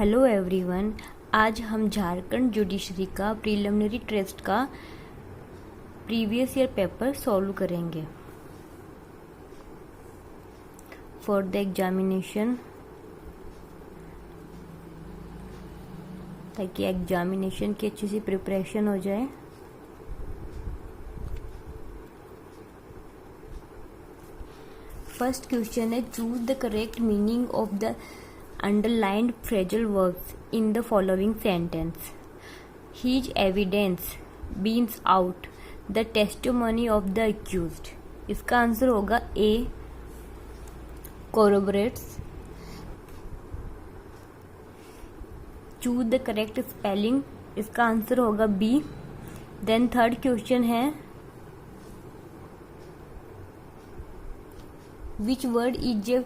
Hello everyone. आज हम Jharkhand judiciary का प्रीलिमिनरी टेस्ट का प्रीवियस ईयर पेपर सॉल्व करेंगे फॉर द एग्जामिनेशन, ताकि एग्जामिनेशन की अच्छी सी प्रिपरेशन हो जाए। फर्स्ट क्वेश्चन है, choose the correct meaning of the underlined phrasal verbs in the following sentence. His evidence bears out the testimony of the accused. इसका answer होगा A. corroborates. Choose the correct spelling. इसका answer होगा B. Then third question है, which word is a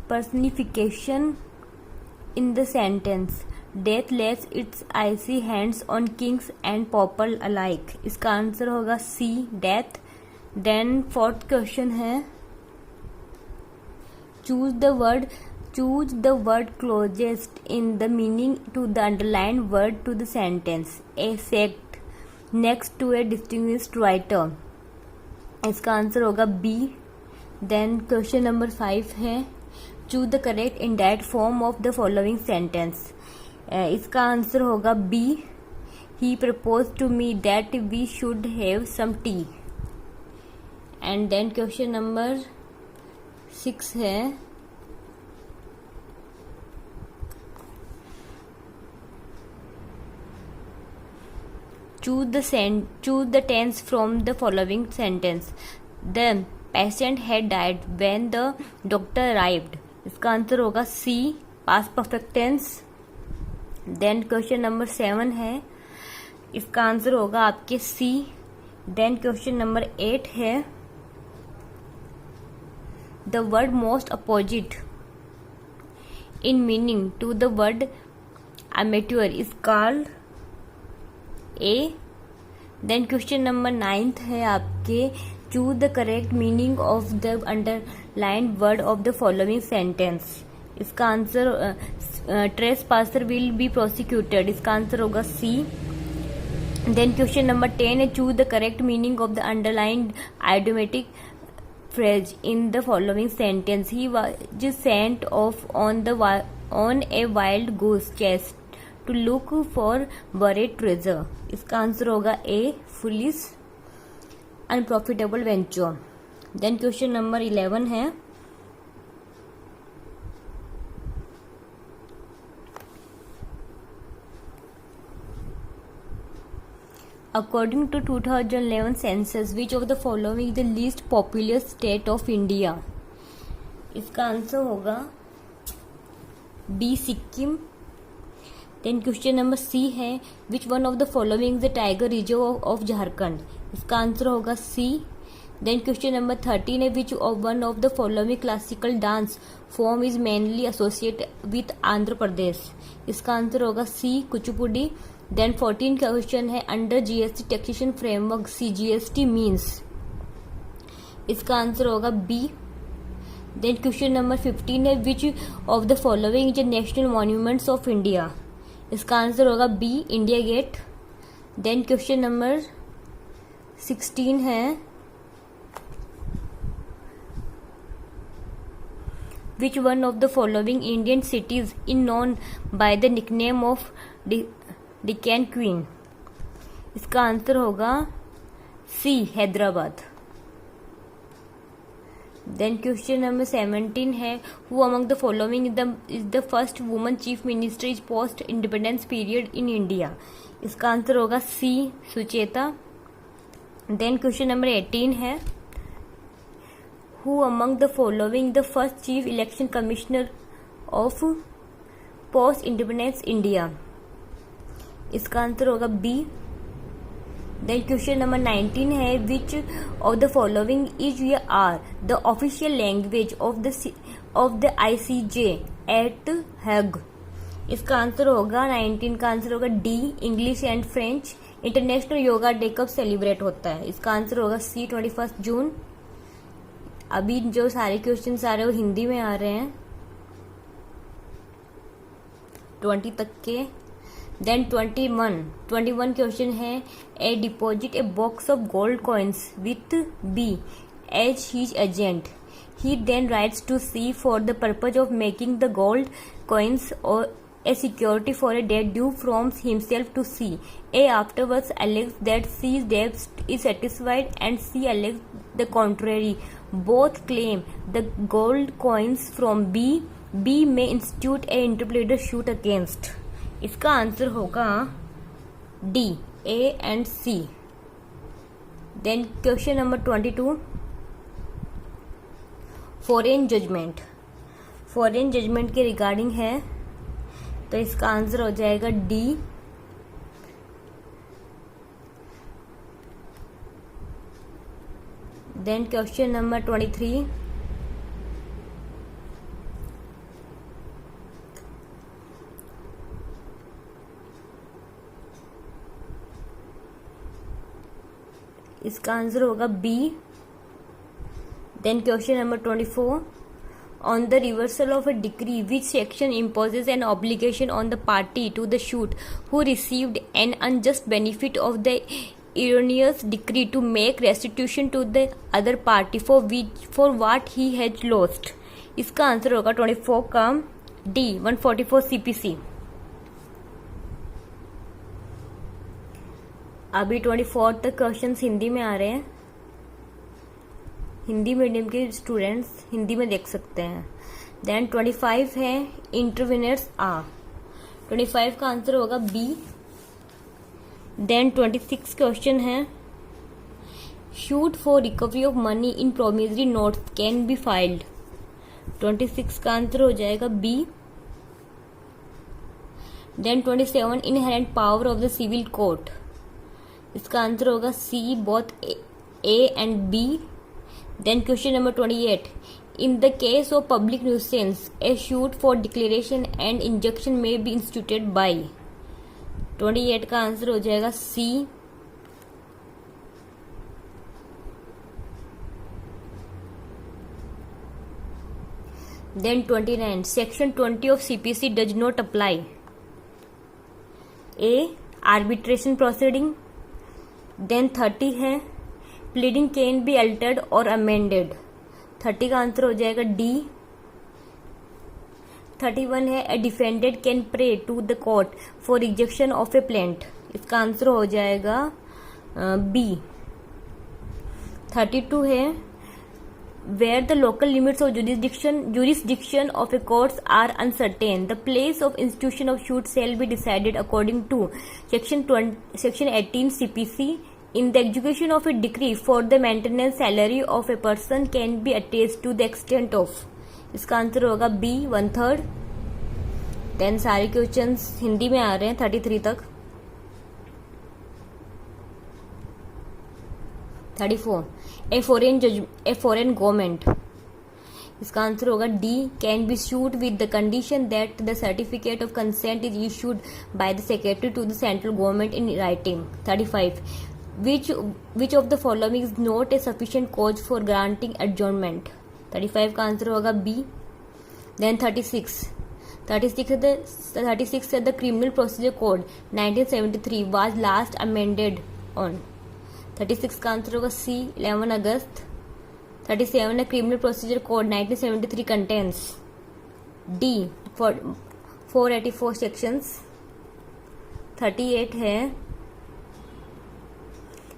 personification in the sentence? Death lays its icy hands on kings and pauper alike. इसका answer होगा C. death. Then fourth question है, choose the word closest in the meaning to the underlined word to the sentence. A sect next to a distinguished writer. इसका answer होगा B. Then question number 5 है, choose the correct indirect form of the following sentence. इसका answer होगा B. He propose to me that we should have some tea. And then question number 6 है, choose the tense from the following sentence. The patient had died when the doctor arrived. इसका answer होगा C. Past perfect tense. Then question number 7 है, इसका answer होगा आपके सी. Then question number 8 है, the word most opposite in meaning to the word amateur is called A. Then question number 9 है आपके, choose the correct meaning of the underlined word of the following sentence. इसका answer trespasser will be prosecuted. इसका answer होगा C. Then question number 10 है, choose the correct meaning of the underlined idiomatic phrase in the following sentence. He was sent off on a wild goose chase to look for buried treasure. इसका answer होगा A. foolish unprofitable venture. Then question number 11 है, according to 2011 census which of the following is the least populous state of India. इसका answer होगा D. Sikkim. Then question number C है, which one of the following the tiger reserve of Jharkhand. इसका answer होगा C. Then question number 13 है, which one of the following classical dance form is mainly associate with Andhra Pradesh. इसका answer होगा C. Kuchipudi. Then 14 question है, under GST taxation framework CGST means. इसका answer होगा B. Then question number 15 है, which of the following is national monuments of India. इसका answer होगा B. India Gate. Then question number 16 है, which one of the following Indian cities is known by the nickname of Deccan Queen. इसका answer होगा सी. Hyderabad. Then question number 17 है, who among the following is the first woman chief minister is post independence period in India. इसका answer होगा सी. Sucheta. Then question number 18 है, who among the following the first chief election commissioner of post independence India. इसका answer होगा B. Then question number 19 है, which of the following is या are the official language of the ICJ at Hague. इसका answer होगा 19 का answer होगा D. English and French. International yoga day कब celebrate होता है. इसका आंसर होगा सी. 21 जून. अभी जो सारे क्वेश्चन आ रहे हैं वो हिंदी में आ रहे हैं. 20 तक के। देन 21 क्वेश्चन है, A deposit a box of gold coins with B as his agent, he then writes to C for the purpose of making the gold coins or a security for a debt due from himself to C. A afterwards alleges that C's debt is satisfied and C alleges the contrary. Both claim the gold coins from B. B may institute a interpolated suit against. इसका answer होगा D, A and C. Then question number 22. Foreign judgement के regarding है, तो इसका answer हो जाएगा D. Then question number 23, इसका answer होगा B. Then question number 24, on the reversal of a decree, which section imposes an obligation on the party to the suit who received an unjust benefit of the erroneous decree to make restitution to the other party for what he has lost? इसका answer होगा 24 का D, 144 CPC। अभी 24 तक questions Hindi में आ रहे हैं, Hindi medium के स्टूडेंट्स हिंदी में देख सकते हैं। देन 25 है, इंटरवेनर्स आ, 25 का आंसर होगा बी। देन 26 क्वेश्चन है, suit for recovery of money in promissory notes can be filed, 26 का आंसर हो जाएगा B. Then 27, inherent power of the civil court, इसका आंसर होगा C, both A and B. Then question number 28, in the case of public nuisance, a suit for declaration and injunction may be instituted by, 28 का answer हो जाएगा सी। Then 29, section 20 of CPC does not apply. A, arbitration proceeding. Then 30 है, pleading can be altered और amended, 30 का answer हो जाएगा D. 31 है, a defended can pray to the court for rejection of a plaint, इसका answer हो जाएगा B. 32 है, where the local limits of jurisdiction of a courts are uncertain, the place of institution of suit shall be decided according to section 18 CPC. In the execution of a decree for the maintenance salary of a person can be attached to the extent of, इसका answer होगा B, 1/3। Then सारे questions Hindi में आ रहे हैं 33 तक। 34, A foreign government, इसका answer होगा D, can be sued with the condition that the certificate of consent is issued by the secretary to the central government in writing. 35, which of the following is not a sufficient cause for granting adjournment, 35 का answer होगा B. Then 36 है, the criminal procedure code 1973 was last amended on, 36 का answer होगा सी, 11 अगस्त। 37 है, criminal procedure code 1973 contains D, 484 sections। 38 है,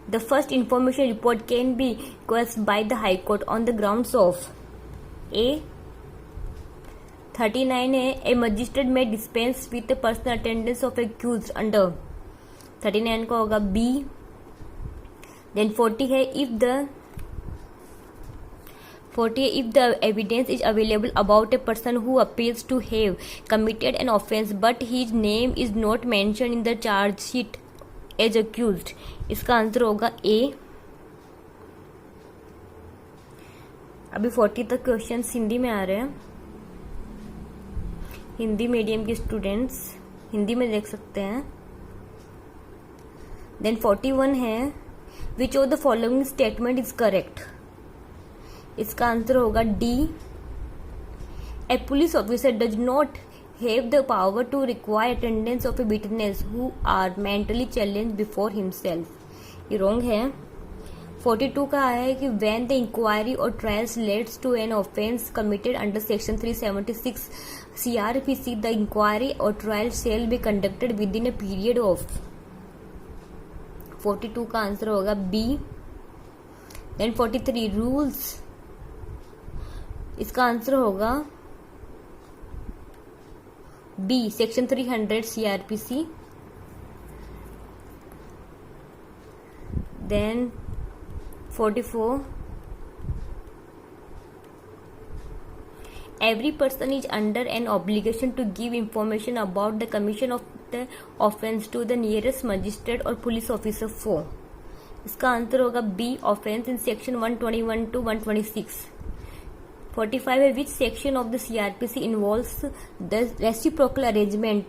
the first information report can be quashed by the High Court on the grounds of A। 39 है, a magistrate may dispense with the personal attendance of accused under, 39 का होगा B। Then 40 है, if the evidence is available about a person who appears to have committed an offence but his name is not mentioned in the charge sheet as accused, इसका answer होगा ए। अभी 40 तक questions Hindi में आ रहे हैं, Hindi medium के स्टूडेंट्स हिंदी में देख सकते हैं। देन 41 है, which of the following statement is correct, इसका आंसर होगा D. A police officer does not have the power to require attendance of a witness who are mentally challenged before himself. ये wrong है. 42 का आया है कि when the inquiry or trials leads to an offence committed under section 376 CRPC, the inquiry or trial shall be conducted within a period of. 42 का answer होगा B. Then 43 rules, इसका answer होगा B, section 300 CRPC. Then 44, every person is under an obligation to give information about the commission of the offence to the nearest magistrate or police officer for. इसका answer होगा B, offence in section 121 to 126. 45 है, which section of the CRPC involves the reciprocal arrangement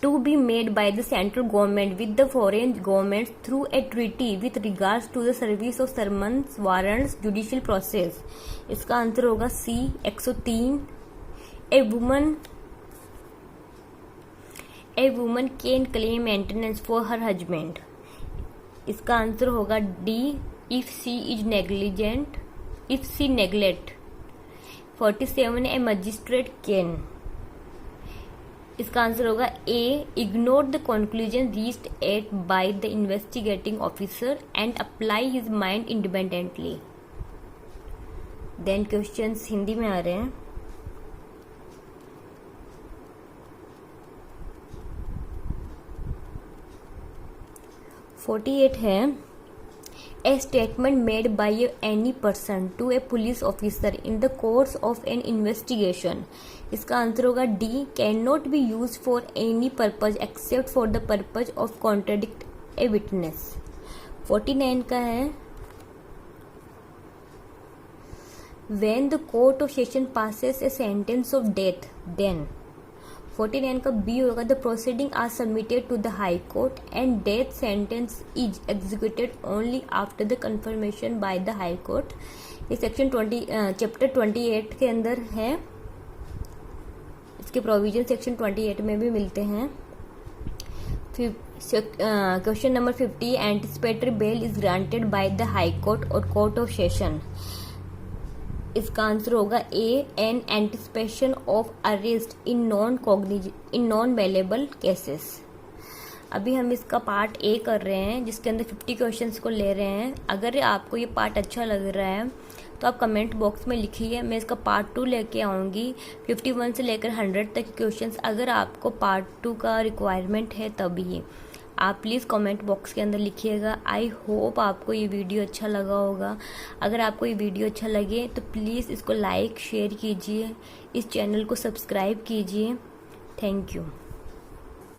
to be made by the central government with the foreign governments through a treaty with regards to the service of summons, warrants, judicial process. इसका answer होगा C, 103. A woman can claim maintenance for her husband. इसका answer होगा D, if she is negligent, if she neglect. 47 a magistrate can. इसका answer होगा A, ignore the conclusion reached at by the investigating officer and apply his mind independently. Then questions Hindi में आ रहे हैं. (48) है, a statement made by any person to a police officer in the course of an investigation. इसका answer होगा D, cannot be used for any purpose except for the purpose of contradict a witness. 49 का है, when the court of session passes a sentence of death, then. 49 का B होगा, the proceeding are submitted to the high court and death sentence is executed only after the confirmation by the high court. ये section 20 chapter 28 के अंदर है. इसके provision section 28 में भी मिलते हैं. Question number 50, anticipatory bail is granted by the high court और कोर्ट ऑफ सेशन. इसका आंसर होगा A, an anticipation of arrest in non bailable cases. अभी हम इसका पार्ट A कर रहे हैं, जिसके अंदर 50 क्वेश्चंस को ले रहे हैं. अगर आपको ये पार्ट अच्छा लग रहा है तो आप कमेंट बॉक्स में लिखिए. मैं इसका पार्ट 2 लेके आऊँगी, 51 से लेकर 100 तक क्वेश्चंस. अगर आपको पार्ट 2 का रिक्वायरमेंट है तभी आप प्लीज़ कमेंट बॉक्स के अंदर लिखिएगा. आई होप आपको ये वीडियो अच्छा लगा होगा. अगर आपको ये वीडियो अच्छा लगे तो प्लीज़ इसको लाइक शेयर कीजिए, इस चैनल को सब्सक्राइब कीजिए. Thank you.